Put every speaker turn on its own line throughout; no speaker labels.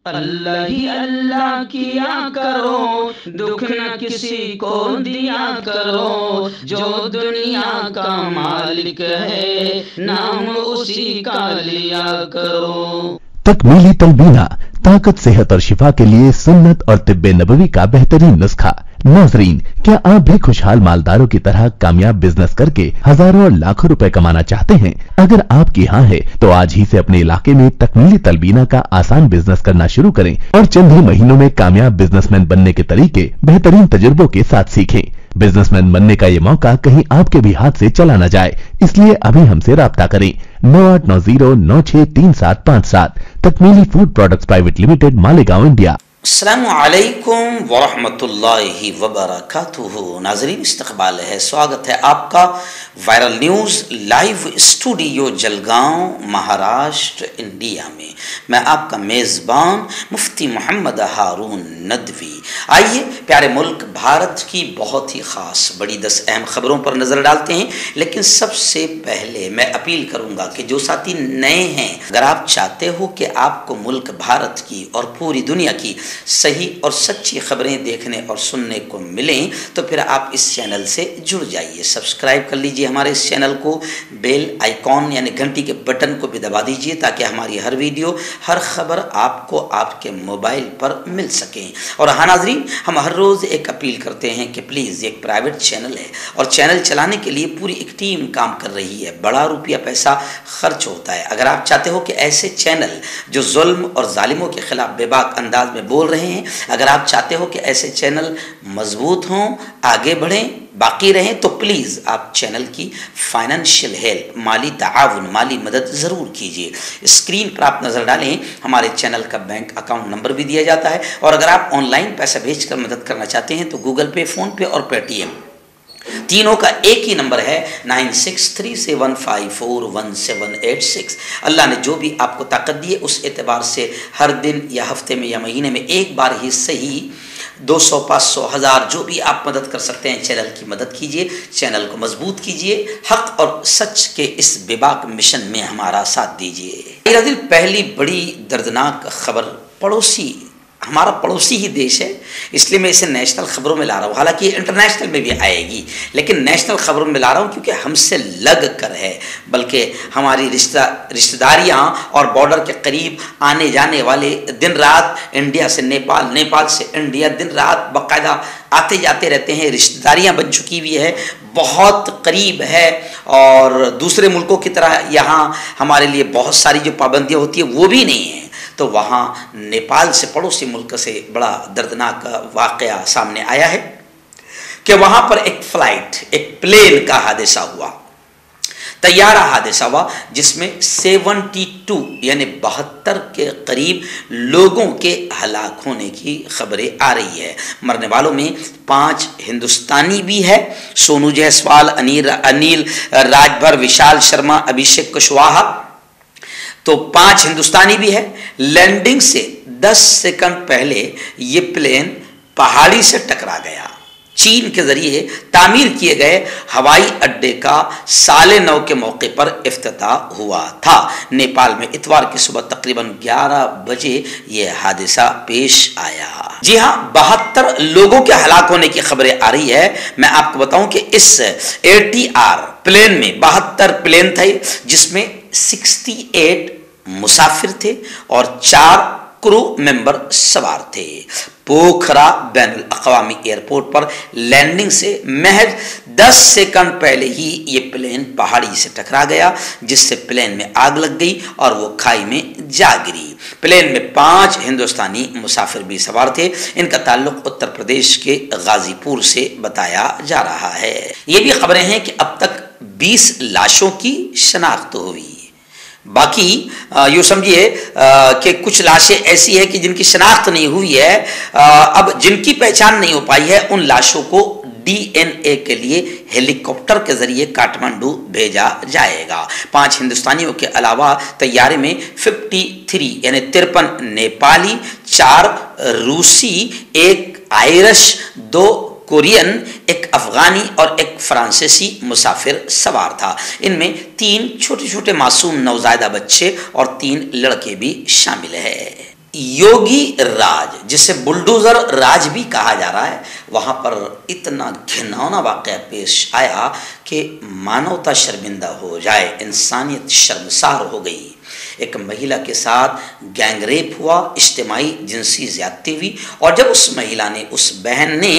اللہ ہی اللہ کیا کرو، دکھ نہ کسی کو دیا کرو، جو دنیا کا مالک ہے نام اسی کا لیا کرو۔
تکمیلی تلبینہ طاقت، صحت اور شفا کے لیے سنت اور طب نبوی کا بہترین نسخہ۔ ناظرین، کیا آپ بھی خوشحال مالداروں کی طرح کامیاب بزنس کر کے ہزاروں اور لاکھوں روپے کمانا چاہتے ہیں؟ اگر آپ کی ہاں ہے تو آج ہی سے اپنے علاقے میں تکمیلی تلبینہ کا آسان بزنس کرنا شروع کریں اور چند ہی مہینوں میں کامیاب بزنس مین بننے کے طریقے بہترین تجربوں کے ساتھ سیکھیں۔ بزنس مین بننے کا یہ موقع کہیں آپ کے بھی ہاتھ سے چلا نہ جائے، اس لیے ابھی ہم سے رابطہ کریں۔ 9890963757 Takmili food products private limited, Malegaon, India.
السلام علیکم ورحمۃ اللہ وبرکاتہ۔ ناظرین، استقبال ہے، سواگت ہے آپ کا viral news live studio Jalgaon, Maharashtra, India میں۔ میں آپ کا میزبان مفتی محمد ہارون ندوی۔ آئیے پیارے ملک بھارت کی بہت ہی خاص بڑی 10 اہم خبروں پر نظر ڈالتے ہیں، لیکن سب سے پہلے میں اپیل کروں گا کہ جو ساتھی نئے ہیں، اگر آپ چاہتے ہو کہ آپ کو ملک بھارت کی اور پوری دنیا کی صحیح اور سچی خبریں دیکھنے اور سننے کو ملیں تو پھر آپ اس چینل سے جڑ جائیے، سبسکرائب کر لیجئے ہمارے اس چینل کو، بیل آئیکن یعنی گھنٹی کے بٹن کو بھی دبا دیجئے تاکہ ہماری ہر ویڈیو، ہر خبر آپ کو آپ کے موبائل پر مل سکیں۔ اور ہاں ناظرین، ہم ہر روز ایک اپیل کرتے ہیں کہ پلیز، ایک پرائیویٹ چینل ہے اور چینل چلانے کے لیے پوری ایک ٹیم کام کر رہی ہے، بڑا روپیہ پیسہ خرچ ہوتا ہے۔ اگر آپ چاہتے ہو کہ ایسے چینل جو ظلم اور ظالموں کے خلاف بے باک انداز میں بول رہے ہیں، اگر آپ چاہتے ہو کہ ایسے چینل مضبوط ہوں، آگے بڑھیں، باقی رہیں، تو پلیز آپ چینل کی فائنینشیل ہیلپ، مالی تعاون، مالی مدد ضرور کیجیے۔ اسکرین پر آپ نظر ڈالیں، ہمارے چینل کا بینک اکاؤنٹ نمبر بھی دیا جاتا ہے، اور اگر آپ آن لائن پیسہ بھیج کر مدد کرنا چاہتے ہیں تو گوگل پے، فون پے اور پے ٹی ایم تینوں کا ایک ہی نمبر ہے 9637541786۔ اللہ نے جو بھی آپ کو طاقت دی ہے اس اعتبار سے ہر دن یا ہفتے میں یا مہینے میں ایک بار ہی صحیح 200، 500، 1000 جو بھی آپ مدد کر سکتے ہیں چینل کی مدد کیجیے، چینل کو مضبوط کیجیے، حق اور سچ کے اس بے باک مشن میں ہمارا ساتھ دیجیے۔ پہلی بڑی دردناک خبر، ہمارا پڑوسی ہی دیش ہے، اس لیے میں اسے نیشنل خبروں میں لا رہا ہوں، حالانکہ یہ انٹرنیشنل میں بھی آئے گی، لیکن نیشنل خبروں میں لا رہا ہوں کیونکہ ہم سے لگ کر ہے، بلکہ ہماری رشتہ داریاں اور بارڈر کے قریب آنے جانے والے دن رات انڈیا سے نیپال، نیپال سے انڈیا دن رات باقاعدہ آتے جاتے رہتے ہیں، رشتہ داریاں بن چکی ہوئی ہے، بہت قریب ہے، اور دوسرے ملکوں کی طرح یہاں ہمارے لیے بہت ساری جو پابندیاں ہوتی ہیں وہ بھی نہیں ہیں۔ تو وہاں نیپال سے، پڑوسی ملک سے بڑا دردناک واقعہ سامنے آیا ہے کہ وہاں پر ایک فلائٹ، ایک پلین کا حادثہ ہوا، طیارہ حادثہ ہوا، جس میں 72 یعنی 72 کے قریب لوگوں کے ہلاک ہونے کی خبریں آ رہی ہے۔ مرنے والوں میں 5 ہندوستانی بھی ہے، سونو جیسوال، انیل راجبھر، وشال شرما، ابھیشیک کشواہا، تو 5 ہندوستانی بھی ہے۔ لینڈنگ سے 10 سیکنڈ پہلے یہ پلین پہاڑی سے ٹکرا گیا۔ چین کے ذریعے تعمیر کیے گئے ہوائی اڈے کا سال نو کے موقع پر افتتاح ہوا تھا۔ نیپال میں اتوار کی صبح تقریباً 11 بجے یہ حادثہ پیش آیا۔ جی ہاں، 72 لوگوں کے ہلاک ہونے کی خبریں آ رہی ہے۔ میں آپ کو بتاؤں کہ اس ATR پلین میں 72 پلین تھے، جس میں 68 مسافر تھے اور 4 کرو ممبر سوار تھے۔ پوکھرا بین الاقوامی ایئرپورٹ پر لینڈنگ سے محض 10 سیکنڈ پہلے ہی یہ پلین پہاڑی سے ٹکرا گیا، جس سے پلین میں آگ لگ گئی اور وہ کھائی میں جا گری۔ پلین میں 5 ہندوستانی مسافر بھی سوار تھے۔ ان کا تعلق اتر پردیش کے غازی پور سے بتایا جا رہا ہے۔ یہ بھی خبریں ہیں کہ اب تک 20 لاشوں کی شناخت ہوئی، باقی یوں سمجھیے کہ کچھ لاشیں ایسی ہیں کہ جن کی شناخت نہیں ہوئی ہے۔ اب جن کی پہچان نہیں ہو پائی ہے ان لاشوں کو DNA کے لیے ہیلی کاپٹر کے ذریعے کاٹمانڈو بھیجا جائے گا۔ 5 ہندوستانیوں کے علاوہ طیارے میں 53 یعنی 53 نیپالی، 4 روسی، 1 آئرش، 2 کورین، 1 افغانی اور 1 فرانسیسی مسافر سوار تھا۔ ان میں 3 چھوٹے چھوٹے معصوم نوزائیدہ بچے اور 3 لڑکے بھی شامل ہیں۔ योगी राज, जिसे बुलडोजर राज भी कहा जा रहा है, वहाँ पर इतना घिनौना वाक़या पेश आया कि मानवता शर्मिंदा हो जाए, इंसानियत शर्मसार हो गई। एक महिला के साथ गैंगरेप हुआ, इज्तिमाई जिनसी ज़्यादती हुई, और जब उस महिला ने, उस बहन ने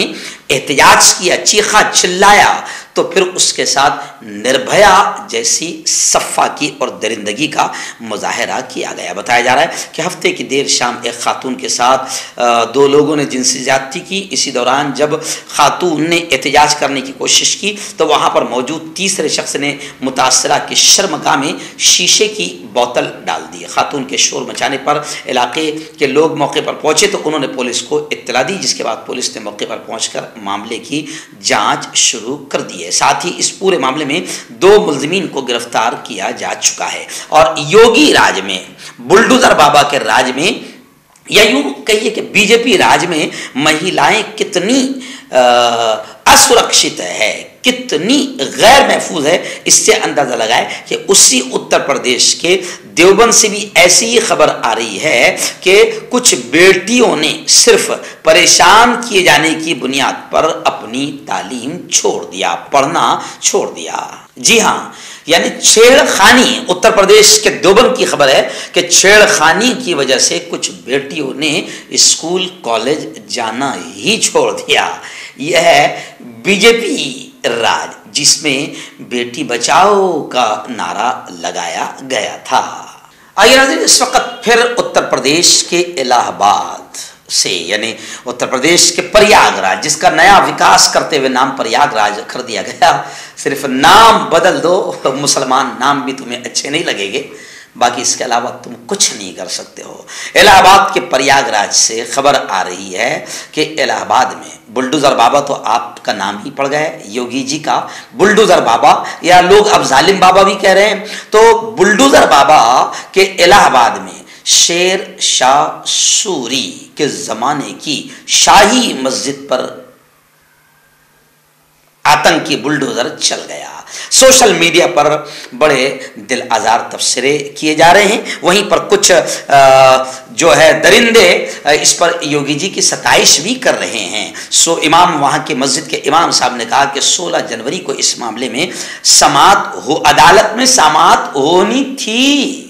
एहतजाज किया, चीखा चिल्लाया, तो फिर उसके साथ निर्भया जैसी सफ़ाकी और दरिंदगी का मुजाहरा किया गया। बताया जा रहा है कि हफ्ते की देर शाम एक खातून के साथ दो लोगों ने जिनसी ज़्यादती की। इसी दौरान जब खातून ने एहतजाज करने की कोशिश की तो वहाँ पर मौजूद तीसरे शख्स ने मुतासरा की शर्मगाह में शीशे की बोतल डाल दी। खातून के शोर मचाने पर इलाके के लोग मौके पर पहुँचे तो उन्होंने पुलिस को इत्तला दी, जिसके बाद पुलिस ने मौके पर पहुँचकर मामले की जाँच शुरू कर दी है। साथ ही इस पूरे मामले में 2 मुल्ज़िमीन को गिरफ्तार किया जा चुका है। और योगी राज में, बुलडोजर बाबा के राज में, या यूं कहिए कि बीजेपी राज में महिलाएं कितनी असुरक्षित है, कितनी गैर महफूज है, इससे अंदाजा लगाए कि उसी उत्तर प्रदेश के देवबंद से भी ऐसी ही खबर आ रही है कि कुछ बेटियों ने सिर्फ परेशान किए जाने की बुनियाद पर अपनी तालीम छोड़ दिया, पढ़ना छोड़ दिया। जी हाँ, यानी छेड़खानी, उत्तर प्रदेश के देवबंद की खबर है कि छेड़खानी की वजह से कुछ बेटियों ने स्कूल कॉलेज जाना ही छोड़ दिया। यह है बीजेपी राज, जिसमें बेटी बचाओ का नारा लगाया गया था। आइए नाज़रीन, इस वक्त फिर उत्तर प्रदेश के इलाहाबाद से, यानी उत्तर प्रदेश के प्रयागराज, जिसका नया विकास करते हुए नाम प्रयागराज कर दिया गया। सिर्फ नाम बदल दो, मुसलमान नाम भी तुम्हें अच्छे नहीं लगेंगे, बाकी इसके अलावा तुम कुछ नहीं कर सकते हो। इलाहाबाद के प्रयागराज से खबर आ रही है कि इलाहाबाद में बुलडोजर बाबा, तो आपका नाम ही पड़ गया है योगी जी का, बुलडोजर बाबा, या लोग अब जालिम बाबा भी कह रहे हैं। तो बुलडोजर बाबा के इलाहाबाद में शेर शाह सूरी के जमाने की शाही मस्जिद पर आतंकी बुलडोजर चल गया। सोशल मीडिया पर बड़े दिल आज़ार तबसरे किए जा रहे हैं। वहीं पर कुछ जो है दरिंदे इस पर योगी जी की सताइश भी कर रहे हैं। इमाम, वहाँ के मस्जिद के इमाम साहब ने कहा कि 16 जनवरी को इस मामले में अदालत में समाअत होनी थी,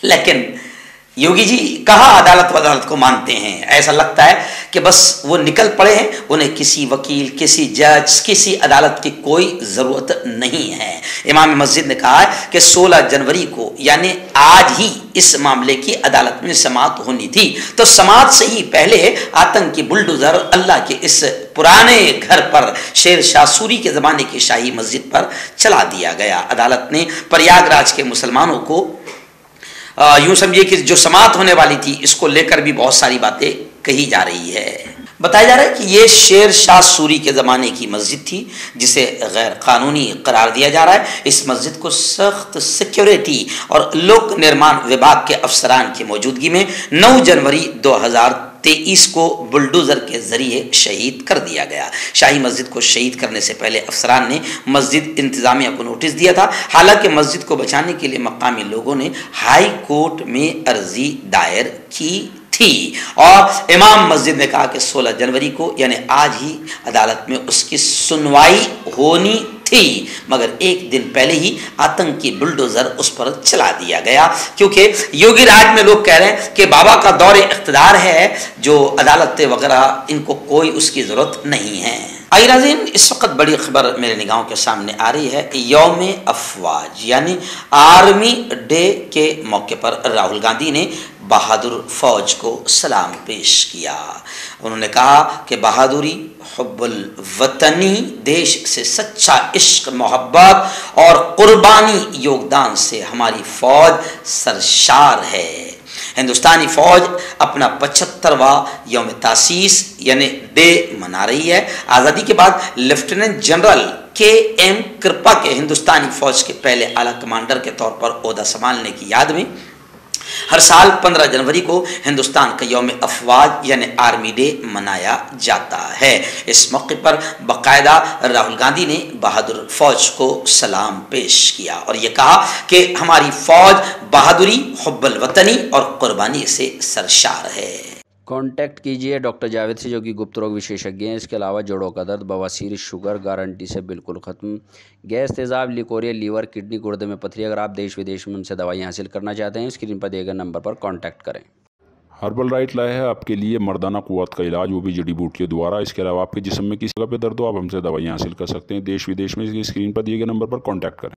लेकिन योगी जी कहाँ अदालत को मानते हैं। ऐसा लगता है कि बस वो निकल पड़े हैं, उन्हें किसी वकील, किसी जज, किसी अदालत की कोई ज़रूरत नहीं है। इमाम मस्जिद ने कहा है कि 16 जनवरी को, यानी आज ही, इस मामले की अदालत में समाअत होनी थी। तो समाअत से ही पहले आतंकी बुलडोजर अल्लाह के इस पुराने घर पर, शेर शाह सूरी के ज़माने की शाही मस्जिद पर चला दिया गया। अदालत ने प्रयागराज के मुसलमानों को यूं समझिए कि जो समाअत होने वाली थी, इसको लेकर भी बहुत सारी बातें कही जा रही है। बताया जा रहा है कि ये शेर शाह सूरी के ज़माने की मस्जिद थी, जिसे गैर कानूनी करार दिया जा रहा है। इस मस्जिद को सख्त सिक्योरिटी और लोक निर्माण विभाग के अफसरान की मौजूदगी में 9 जनवरी 2023 को बुलडोजर के जरिए शहीद कर दिया गया। शाही मस्जिद को शहीद करने से पहले अफसरान ने मस्जिद इंतजामिया को नोटिस दिया था। हालांकि मस्जिद को बचाने के लिए मकामी लोगों ने हाई कोर्ट में अर्जी दायर की थी, और इमाम मस्जिद ने कहा कि 16 जनवरी को, यानी आज ही, अदालत में उसकी सुनवाई होनी थी, मगर एक दिन पहले ही आतंकी बुलडोजर उस पर चला दिया गया। क्योंकि योगी राज में लोग कह रहे हैं कि बाबा का दौर इख्तिदार है, जो अदालतें वगैरह, इनको कोई उसकी ज़रूरत नहीं है। आइए नाज़रीन, इस वक्त बड़ी खबर मेरे निगाहों के सामने आ रही है। यौम अफवाज यानी आर्मी डे के मौके पर राहुल गांधी ने बहादुर फौज को सलाम पेश किया। उन्होंने कहा कि बहादुरी, हुब्बुल वतनी, देश से सच्चा इश्क, मोहब्बत और कुर्बानी योगदान से हमारी फौज सरशार है। हिंदुस्तानी फौज अपना 75वां यौम तासीस यानी डे मना रही है। आज़ादी के बाद लेफ्टिनेंट जनरल KM कृपा के हिंदुस्तानी फौज के पहले आला कमांडर के तौर पर ओहदा संभालने की याद में ہر سال 15 جنوری کو ہندوستان کا یوم افواج یعنی آرمی ڈے منایا جاتا ہے۔ اس موقع پر باقاعدہ راہل گاندھی نے بہادر فوج کو سلام پیش کیا اور یہ کہا کہ ہماری فوج بہادری، حب الوطنی اور قربانی سے سرشار ہے۔
کانٹیکٹ کیجئے ڈاکٹر جاوید سے جو کہ گپت روگ وشیشجی ہیں۔ اس کے علاوہ جوڑوں کا درد، بواسیر، شوگر گارنٹی سے بالکل ختم، گیس، تیزاب، لیکوریا، لیور، کڈنی، گردے میں پتھری۔ اگر آپ دیش ودیش میں ان سے دوائیں حاصل کرنا چاہتے ہیں اسکرین پر دیے گئے نمبر پر کانٹیکٹ کریں۔
ہربل رائٹ لائے ہے آپ کے لیے مردانہ قوت کا علاج، وہ بھی جڑی بوٹیوں دوارا۔ اس کے علاوہ آپ کے جسم میں کسی جگہ پہ درد ہو آپ ہم سے دوائیں حاصل کر سکتے ہیں دیش ودیش میں، اسکرین پر دیے گئے نمبر پر کانٹیکٹ کریں۔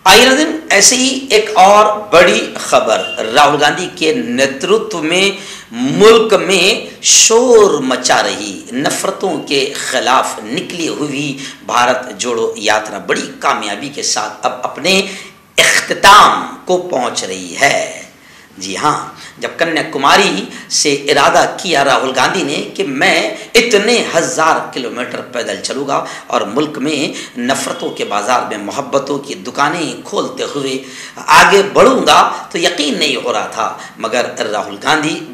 آئیے ناظرین، ایسے ہی ایک اور بڑی خبر، راہل گاندھی کے نیترتو میں ملک میں شور مچا رہی نفرتوں کے خلاف نکلی ہوئی بھارت جوڑو یاترا بڑی کامیابی کے ساتھ اب اپنے اختتام کو پہنچ رہی ہے۔ جی ہاں، جب کنیا کماری سے ارادہ کیا راہل گاندھی نے کہ میں اتنے 1000 کلومیٹر پیدل چلوں گا اور ملک میں نفرتوں کے بازار میں محبتوں کی دکانیں کھولتے ہوئے آگے بڑھوں گا تو یقین نہیں ہو رہا تھا، مگر راہل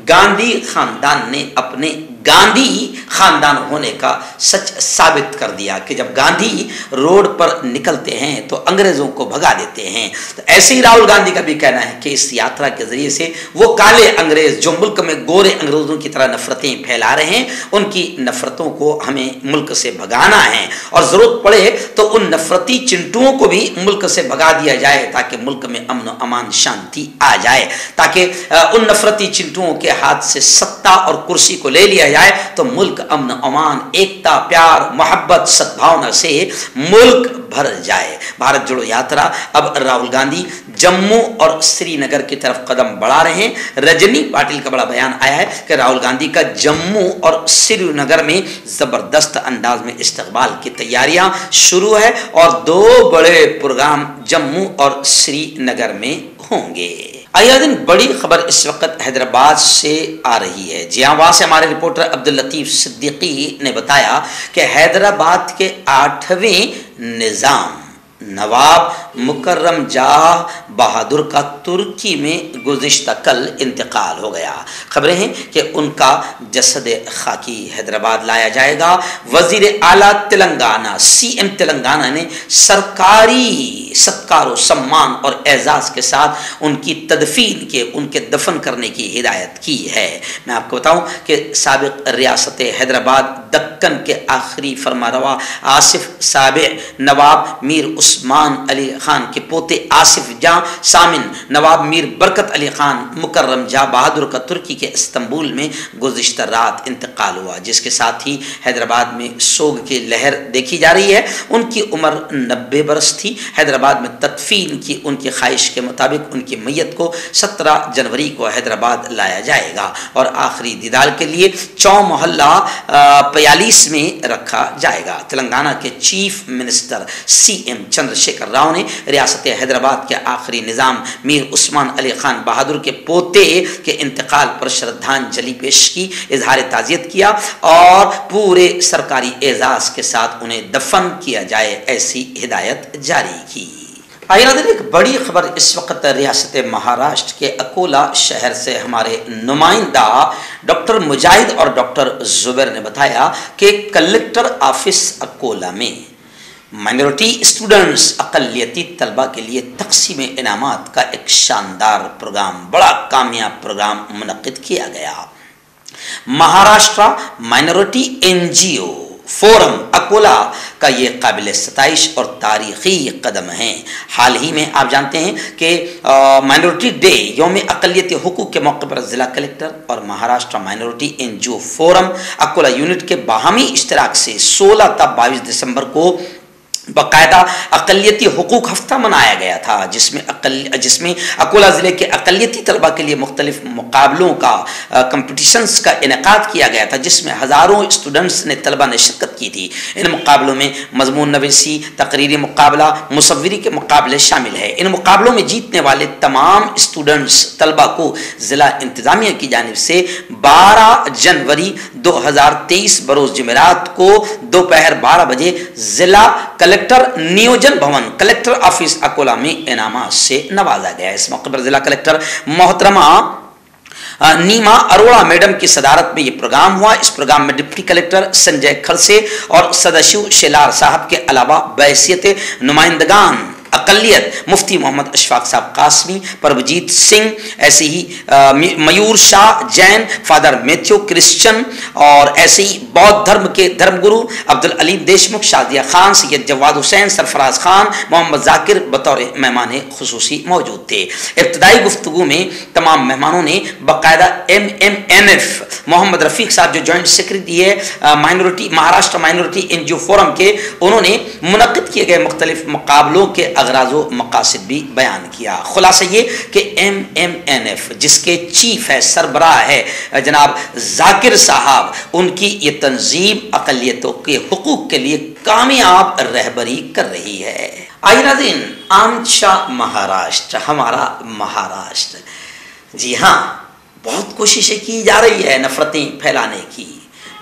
گاندھی خاندان نے اپنے گاندھی خاندان ہونے کا سچ ثابت کر دیا کہ جب گاندھی روڈ پر نکلتے ہیں تو انگریزوں کو بھگا دیتے ہیں۔ تو ایسے ہی راہل گاندھی کا بھی کہنا ہے کہ اس یاترا کے ذریعے سے وہ کالے انگریز جو ملک میں گورے انگریزوں کی طرح نفرتیں پھیلا رہے ہیں، ان کی نفرتوں کو ہمیں ملک سے بھگانا ہے اور ضرورت پڑے تو ان نفرتی چنٹوؤں کو بھی ملک سے بھگا دیا جائے تاکہ ملک میں امن و امان شانتی آ جائے، تاکہ ان نفرتی چنٹوؤں کے ہاتھ سے ستہ اور کرسی کو لے لیا جائے تو ملک امن امان، ایکتا، پیار، محبت، سدبھاونا سے ملک بھر جائے۔ بھارت جوڑو یاترا اب راہل گاندھی جموں اور سری نگر کی طرف قدم بڑھا رہے ہیں۔ رجنی پاٹل کا بڑا بیان آیا ہے کہ راہل گاندھی کا جموں اور سری نگر میں زبردست انداز میں استقبال کی تیاریاں شروع ہے اور 2 بڑے پروگرام جموں اور سری نگر میں ہوں گے۔ آئیے دن بڑی خبر اس وقت حیدرآباد سے آ رہی ہے۔ جی ہاں، وہاں سے ہمارے رپورٹر عبداللطیف صدیقی نے بتایا کہ حیدرآباد کے 8ویں نظام نواب مکرم جاہ بہادر کا ترکی میں گزشتہ کل انتقال ہو گیا۔ خبریں ہیں کہ ان کا جسد خاکی حیدرآباد لایا جائے گا۔ وزیر اعلیٰ تلنگانہ CM تلنگانہ نے سرکاری ستکار و سمان اور اعزاز کے ساتھ ان کی تدفین کے ان کے دفن کرنے کی ہدایت کی ہے۔ میں آپ کو بتاؤں کہ سابق ریاست حیدرآباد دکن کے آخری فرمانروا آصف سابع نواب میر عثمان علی خان کے پوتے آصف جاں سامن نواب میر برکت علی خان مکرم جاں بہادر کا ترکی کے استنبول میں گزشتہ رات انتقال ہوا، جس کے ساتھ ہی حیدرآباد میں سوگ کی لہر دیکھی جا رہی ہے۔ ان کی عمر 90 برس تھی۔ حیدرآباد میں تدفین کی ان کی خواہش کے مطابق ان کی میت کو 17 جنوری کو حیدرآباد لایا جائے گا اور آخری دیدار کے لیے چو محلہ 45 میں رکھا جائے گا۔ تلنگانہ کے chief minister CM Chandra Shekhar Rao نے ریاست حیدرآباد کے آخری نظام میر عثمان علی خان بہادر کے پوتے کے انتقال پر شردھانجلی پیش کی، اظہار تعزیت کیا اور پورے سرکاری اعزاز کے ساتھ انہیں دفن کیا جائے ایسی ہدایت جاری کی۔ آئیے ناظرین، ایک بڑی خبر اس وقت ریاست مہاراشٹر کے اکولا شہر سے ہمارے نمائندہ ڈاکٹر مجاہد اور ڈاکٹر زبیر نے بتایا کہ کلکٹر آفس اکولا میں مائنورٹی اسٹوڈنٹس اقلیتی طلبہ کے لیے تقسیم انعامات کا ایک شاندار پروگرام، بڑا کامیاب پروگرام منعقد کیا گیا۔ Maharashtra minority NGO forum Akola کا یہ قابل ستائش اور تاریخی قدم ہے۔ حال ہی میں آپ جانتے ہیں کہ مائنورٹی ڈے یوم اقلیتی حقوق کے موقع پر ضلع کلکٹر اور Maharashtra minority NGO forum Akola unit کے باہمی اشتراک سے 16 تا 22 دسمبر کو باقاعدہ اقلیتی حقوق ہفتہ منایا گیا تھا، جس میں اکولا ضلع کے اقلیتی طلبہ کے لیے مختلف مقابلوں کا کمپٹیشنز کا انعقاد کیا گیا تھا، جس میں ہزاروں اسٹوڈنٹس نے طلبہ نے شرکت کی تھی۔ ان مقابلوں میں مضمون نویسی، تقریری مقابلہ، مصوری کے مقابلے شامل ہیں۔ ان مقابلوں میں جیتنے والے تمام اسٹوڈنٹس طلبہ کو ضلع انتظامیہ کی جانب سے 12 جنوری 2023 بروز جمعرات کو دوپہر 12 بجے ضلع कलेक्टर नियोजन भवन कलेक्टर ऑफिस अकोला में इनामात से नवाजा गया। इस मौके पर जिला कलेक्टर मोहतरमा नीमा अरोड़ा मैडम की सदारत में यह प्रोग्राम हुआ। इस प्रोग्राम में डिप्टी कलेक्टर संजय खड़से और सदस्यों शेलार साहब के अलावा बैसियत नुमाइंदगान अकलियत मुफ्ती मोहम्मद अशफाक साहब कासमी, परमजीत सिंह, ऐसे ही Mayur Shah Jain, father Matthew Christian और ऐसे ही बौद्ध धर्म के धर्मगुरु अब्दुल अलीम देशमुख, शादिया खान, सैयद जवाद हुसैन, सरफराज खान, मोहम्मद जाकिर बतौर मेहमान खुसूसी मौजूद थे। इब्तदाई गुफ्तगू में तमाम मेहमानों ने बाकायदा MMNF मोहम्मद रफीक साहब जो जॉइंट सेक्रेटरी है minority Maharashtra minority NGO forum के, उन्होंने मुनक्किद किए गए मुख्तलिफ मुकाबलों के अगराज़ो मकासिद भी बयान किया। खुलासा ये कि MMNF जिसके चीफ है सरबराह है जनाब जाकिर साहब, उनकी ये तंजीम अक़लियतों के हुकूक के लिए कामयाब रहबरी कर रही है। आइए नाज़रीन, आमचा महाराष्ट्र, हमारा महाराष्ट्र, जी हाँ, बहुत कोशिशें की जा रही है नफरतें फैलाने की,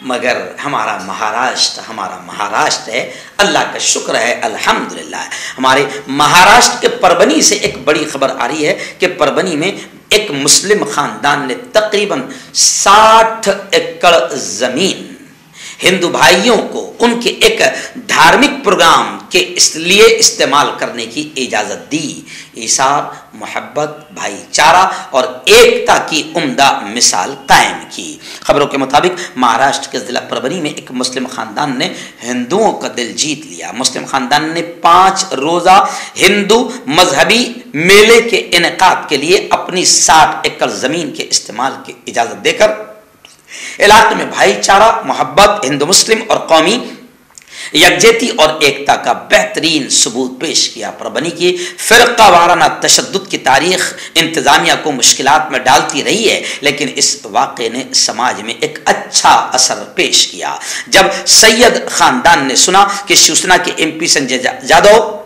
मगर हमारा महाराष्ट्र है। अल्लाह का शुक्र है, अल्हम्दुलिल्लाह। हमारे महाराष्ट्र के परबनी से एक बड़ी खबर आ रही है कि परबनी में एक मुस्लिम खानदान ने तकरीबन 60 एकड़ जमीन हिंदू भाइयों को उनके एक धार्मिक प्रोग्राम के इसलिए इस्तेमाल करने की इजाज़त दी। ईसार, मोहब्बत, भाईचारा और एकता की उम्दा मिसाल कायम की। खबरों के मुताबिक महाराष्ट्र के जिला परभनी में एक मुस्लिम खानदान ने हिंदुओं का दिल जीत लिया। मुस्लिम खानदान ने 5 रोज़ा हिंदू मजहबी मेले के इनेकाद के लिए अपनी 60 एकड़ ज़मीन के इस्तेमाल की इजाज़त देकर इलाके में भाईचारा, मोहब्बत, हिंदू मुस्लिम और कौमी यकजहती और एकता का बेहतरीन सबूत पेश किया। परबनी की फ़िरक़ा वाराना तशद्दुद की तारीख़ इंतज़ामिया को मुश्किलात में डालती रही है, लेकिन इस वाक़े ने समाज में एक अच्छा असर पेश किया। जब सैयद ख़ानदान ने सुना कि शिवसेना के MP संजय यादव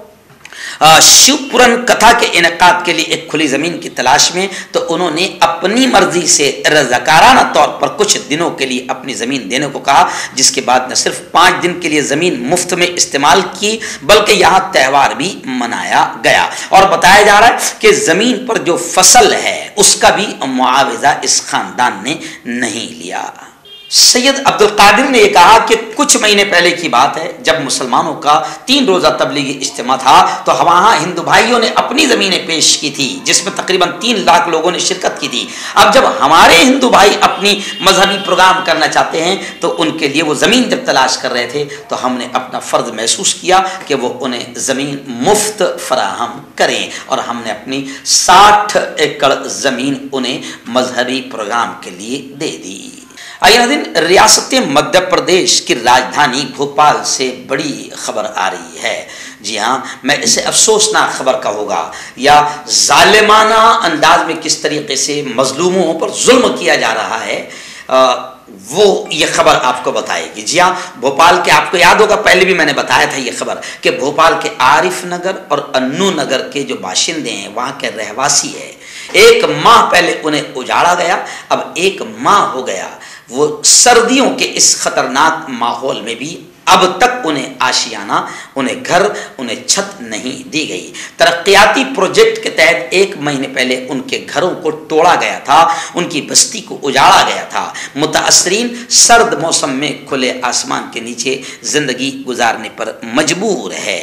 शिवपुराण कथा के इनेकाद के लिए एक खुली ज़मीन की तलाश में, तो उन्होंने अपनी मर्जी से रज़ाकाराना तौर पर कुछ दिनों के लिए अपनी ज़मीन देने को कहा, जिसके बाद न सिर्फ 5 दिन के लिए ज़मीन मुफ्त में इस्तेमाल की, बल्कि यहाँ त्यौहार भी मनाया गया। और बताया जा रहा है कि ज़मीन पर जो फसल है उसका भी मुआवजा इस खानदान ने नहीं लिया। सैयद अब्दुल कादिर ने यह कहा कि कुछ महीने पहले की बात है, जब मुसलमानों का 3 रोज़ा तबलीगी इज्तिमा था, तो वहाँ हिंदू भाइयों ने अपनी ज़मीनें पेश की थी, जिसमें तकरीबन 3 लाख लोगों ने शिरकत की थी। अब जब हमारे हिंदू भाई अपनी मजहबी प्रोग्राम करना चाहते हैं, तो उनके लिए वो ज़मीन जब तलाश कर रहे थे, तो हमने अपना फ़र्ज़ महसूस किया कि वो उन्हें ज़मीन मुफ्त फराहम करें, और हमने अपनी 60 एकड़ ज़मीन उन्हें मजहबी प्रोग्राम के लिए दे दी। आइए दिन रियासत मध्य प्रदेश की राजधानी भोपाल से बड़ी खबर आ रही है। जी हाँ, मैं इसे अफसोसनाक खबर कहूँगा, या जालिमाना अंदाज में किस तरीके से मजलूमों पर जुल्म किया जा रहा है, वो ये खबर आपको बताएगी। जी हाँ, भोपाल के, आपको याद होगा पहले भी मैंने बताया था ये खबर, कि भोपाल के आरिफ नगर और अन्नू नगर के जो बाशिंदे हैं, वहाँ के रहवासी है, 1 माह पहले उन्हें उजाड़ा गया, अब 1 माह हो गया, वो सर्दियों के इस खतरनाक माहौल में भी अब तक उन्हें आशियाना, उन्हें घर, उन्हें छत नहीं दी गई। तरक्याती प्रोजेक्ट के तहत 1 महीने पहले उनके घरों को तोड़ा गया था, उनकी बस्ती को उजाड़ा गया था। मुतासरीन सर्द मौसम में खुले आसमान के नीचे जिंदगी गुजारने पर मजबूर है।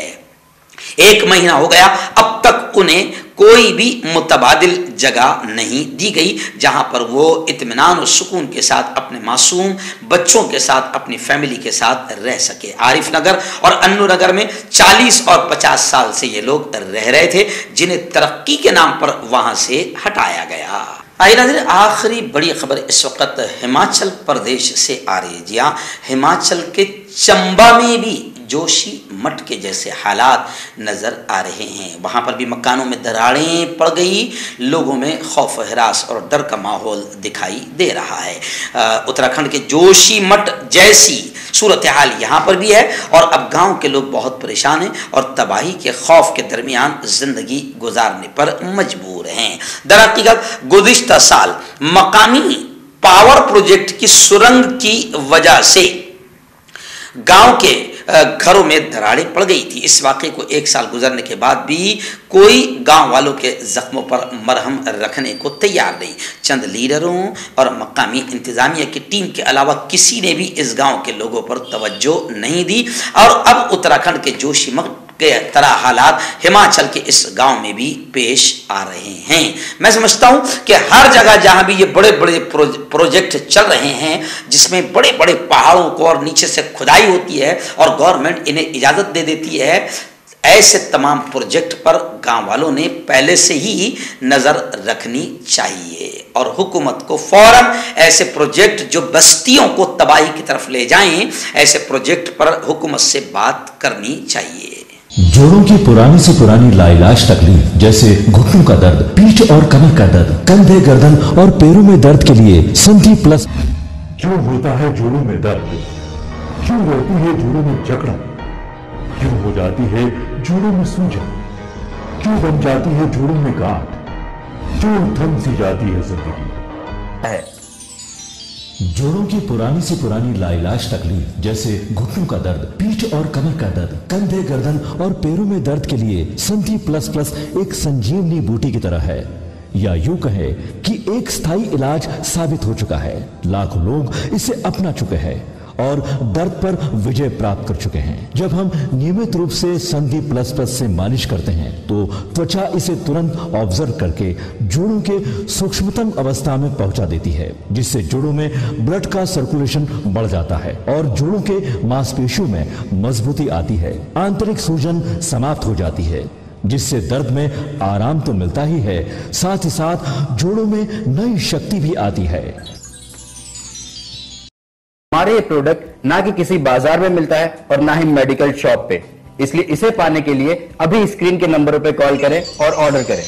1 महीना हो गया, अब तक उन्हें कोई भी मुतबादिल जगह नहीं दी गई, जहां पर वो इत्मीनान और सुकून के साथ अपने मासूम बच्चों के साथ, अपनी फैमिली के साथ रह सके। आरिफ नगर और अन्नू नगर में 40 और 50 साल से ये लोग रह रहे थे, जिन्हें तरक्की के नाम पर वहां से हटाया गया। आखिरी बड़ी खबर इस वक्त हिमाचल प्रदेश से आ रही है। जी हाँ, हिमाचल के चंबा में भी जोशी मठ के जैसे हालात नज़र आ रहे हैं। वहाँ पर भी मकानों में दरारें पड़ गई, लोगों में खौफ हिरास और डर का माहौल दिखाई दे रहा है। उत्तराखंड के जोशी मठ जैसी सूरत हाल यहाँ पर भी है, और अब गांव के लोग बहुत परेशान हैं और तबाही के खौफ के दरमियान ज़िंदगी गुजारने पर मजबूर हैं। दरअसल गुज़िश्ता साल मकामी पावर प्रोजेक्ट की सुरंग की वजह से गांव के घरों में दरारें पड़ गई थी। इस वाक़े को 1 साल गुजरने के बाद भी कोई गांव वालों के जख्मों पर मरहम रखने को तैयार नहीं। चंद लीडरों और मकामी इंतजामिया की टीम के अलावा किसी ने भी इस गांव के लोगों पर तवज्जो नहीं दी और अब उत्तराखंड के जोशीमठ के तरह हालात हिमाचल के इस गांव में भी पेश आ रहे हैं। मैं समझता हूं कि हर जगह जहां भी ये बड़े बड़े प्रोजेक्ट चल रहे हैं, जिसमें बड़े बड़े पहाड़ों को और नीचे से खुदाई होती है और गवर्नमेंट इन्हें इजाजत दे देती है, ऐसे तमाम प्रोजेक्ट पर गांव वालों ने पहले से ही नजर रखनी चाहिए और हुकूमत को फौरन ऐसे प्रोजेक्ट जो बस्तियों को तबाही की तरफ ले जाएं, ऐसे प्रोजेक्ट पर हुकूमत से बात करनी चाहिए।
जोड़ों की पुरानी से पुरानी लाइलाज तकलीफ जैसे घुटनों का दर्द, पीठ और कमर का दर्द, कंधे, गर्दन और पैरों में दर्द के लिए संधि प्लस।
क्यों होता है जोड़ों में दर्द? क्यों होती है जोड़ों में जकड़न? क्यों हो जाती है जोड़ों में सूजन? क्यों बन जाती है जोड़ों में गांठ? क्यों थम सी जाती है जिंदगी?
जोड़ों की पुरानी से पुरानी लाइलाज तकलीफ जैसे घुटनों का दर्द, पीठ और कमर का दर्द, कंधे, गर्दन और पैरों में दर्द के लिए संधि प्लस प्लस एक संजीवनी बूटी की तरह है, या यूं कहे कि एक स्थायी इलाज साबित हो चुका है। लाखों लोग इसे अपना चुके हैं और दर्द पर विजय प्राप्त कर चुके हैं। जब हम नियमित रूप से संधि प्लस प्लस से मालिश करते हैं तो त्वचा इसे तुरंत ऑब्जर्व करके जोड़ों के सूक्ष्मतम अवस्था में पहुंचा देती है, जिससे जोड़ों में ब्लड का सर्कुलेशन बढ़ जाता है और जोड़ों के मांसपेशियों में मजबूती आती है। आंतरिक सूजन समाप्त हो जाती है, जिससे दर्द में आराम तो मिलता ही है, साथ ही साथ जोड़ों में नई शक्ति भी आती है।
हमारे ये प्रोडक्ट ना कि किसी बाजार में मिलता है और ना ही मेडिकल शॉप पे, इसलिए इसे पाने के लिए अभी स्क्रीन के नंबरों पे कॉल करें और ऑर्डर करें।